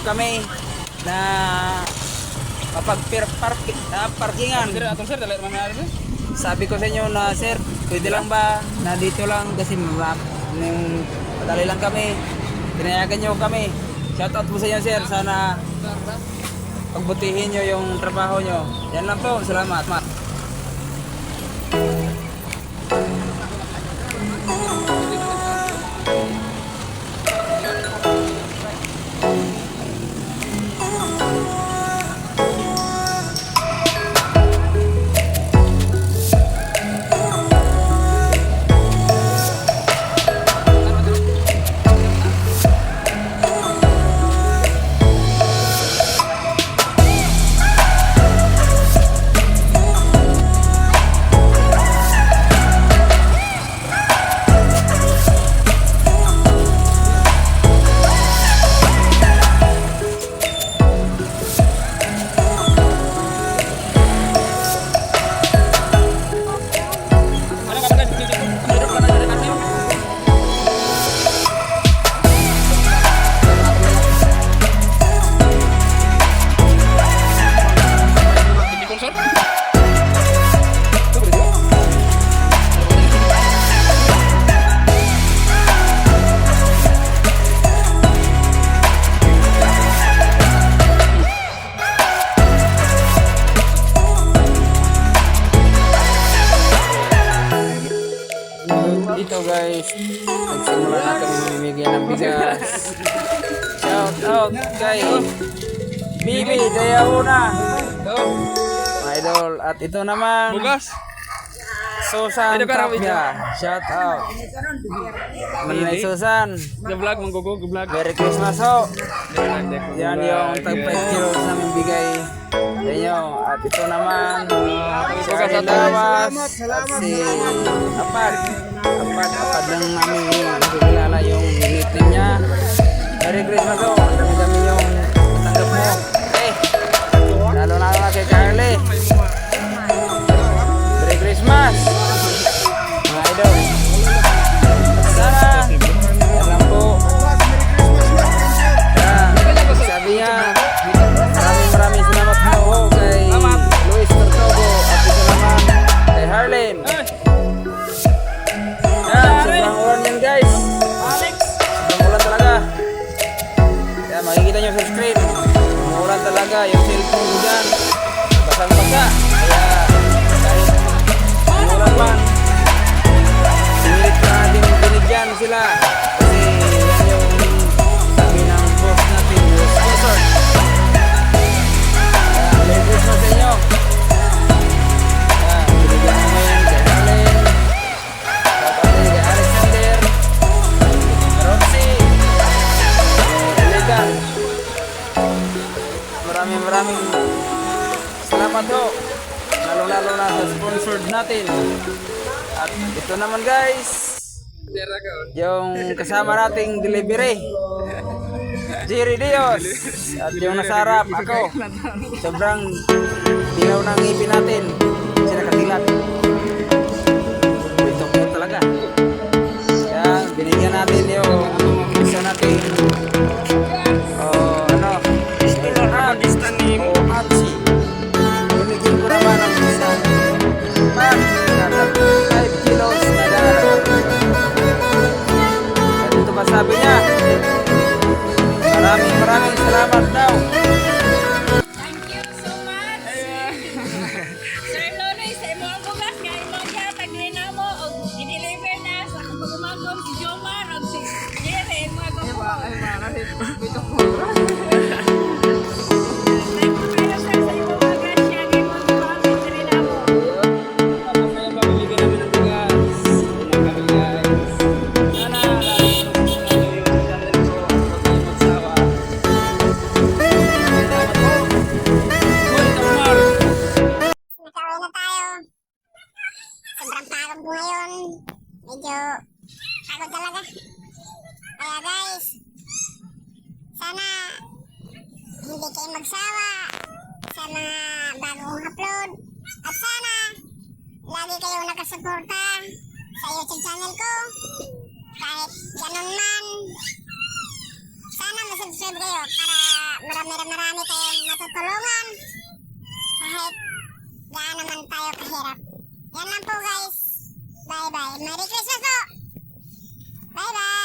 kami na parkingan. Sabi ko sa inyo na sir, pwede lang ba na dito lang kasi madali lang kami. Pinayagan nyo kami. Shoutout po sa inyo sir, sana pagbutihin nyo yung trabaho nyo. Yan lang po, salamat. Dito guys, nagsimula na kami mamimigay ng bigas. Shout out kay Bibi Dayauna, mga idol. At ito naman Bugas. Susan Tapia, shout out. Manay Susan, Ge-vlog manggogo, ge-vlog. Merry Christmas ho. Yan yung tag 5 kilos namin bigay sa inyo. At ito naman si Arlen Lawas at si Apad lang namin yung nakikilala yung nickname niya. Merry Christmas ho. Ang dami-dami yung tanggap mo. Lalo na kay Carly. Merry Christmas mga idol. Sana yan lang po. Sabi niya, maraming salamat po kay Luis Tortogo at ito naman kay Harlen. Sobrang ulan yan guys. Sobrang ulan talaga. Kaya makikita nyo sa screen, umuulan talaga yung cellphone ko dyan. Basang-basa. Kaya kahit umuulan man, pinilit na natin binigyan sila. Kasi yan yung sabi ng boss natin, yung sponsor. Merry Christmas sa inyo. Binigyan mo ngayon kay Harlen. Kay Alexander, Roxy, Elegan. Maraming salamat ho. Lalo na sa sponsored natin. At ito naman guys, yung kasama nating delivery, Jerry Dios. At yung nasarap ako. Sobrang dilaw ng ngipin natin. Kasi nakatilat. Ito po talaga. Kaya binigyan natin yung isa natin. Atsi. Binigyan ko naman ang isa. Nasa 5 kilos na dahil. At ito pa sabi niya. Maraming salamat daw. Thank you so much. Sir Lonoy, sa imong bugas nga imong gihatag dinamo og i-deliver na sa kapagumagom si Jomar og si Jerry mga gusto. Thank you very much sir sa imong mga grasya nga imong gihatag sa dinamo. Tapos na yung pamimigay namin ng bigas. Yan kami guys. Sana lagi yung channel ko. Huwag kayong magsawa. Salamat po. Uy, Tamar. Nakauwi na tayo. Sobrang pagod ko ngayon. Medyo pagod talaga. Kaya guys, sana hindi kayo magsawa sa mga bagong upload. At sana lagi kayong nakasuporta sa YouTube channel ko. Kahit ganun man, sana sana mag-subscribe kayo para marami tayong matutulungan kahit gaano man tayo kahirap. Yan lang po guys. Bye bye. Merry Christmas po. Bye bye.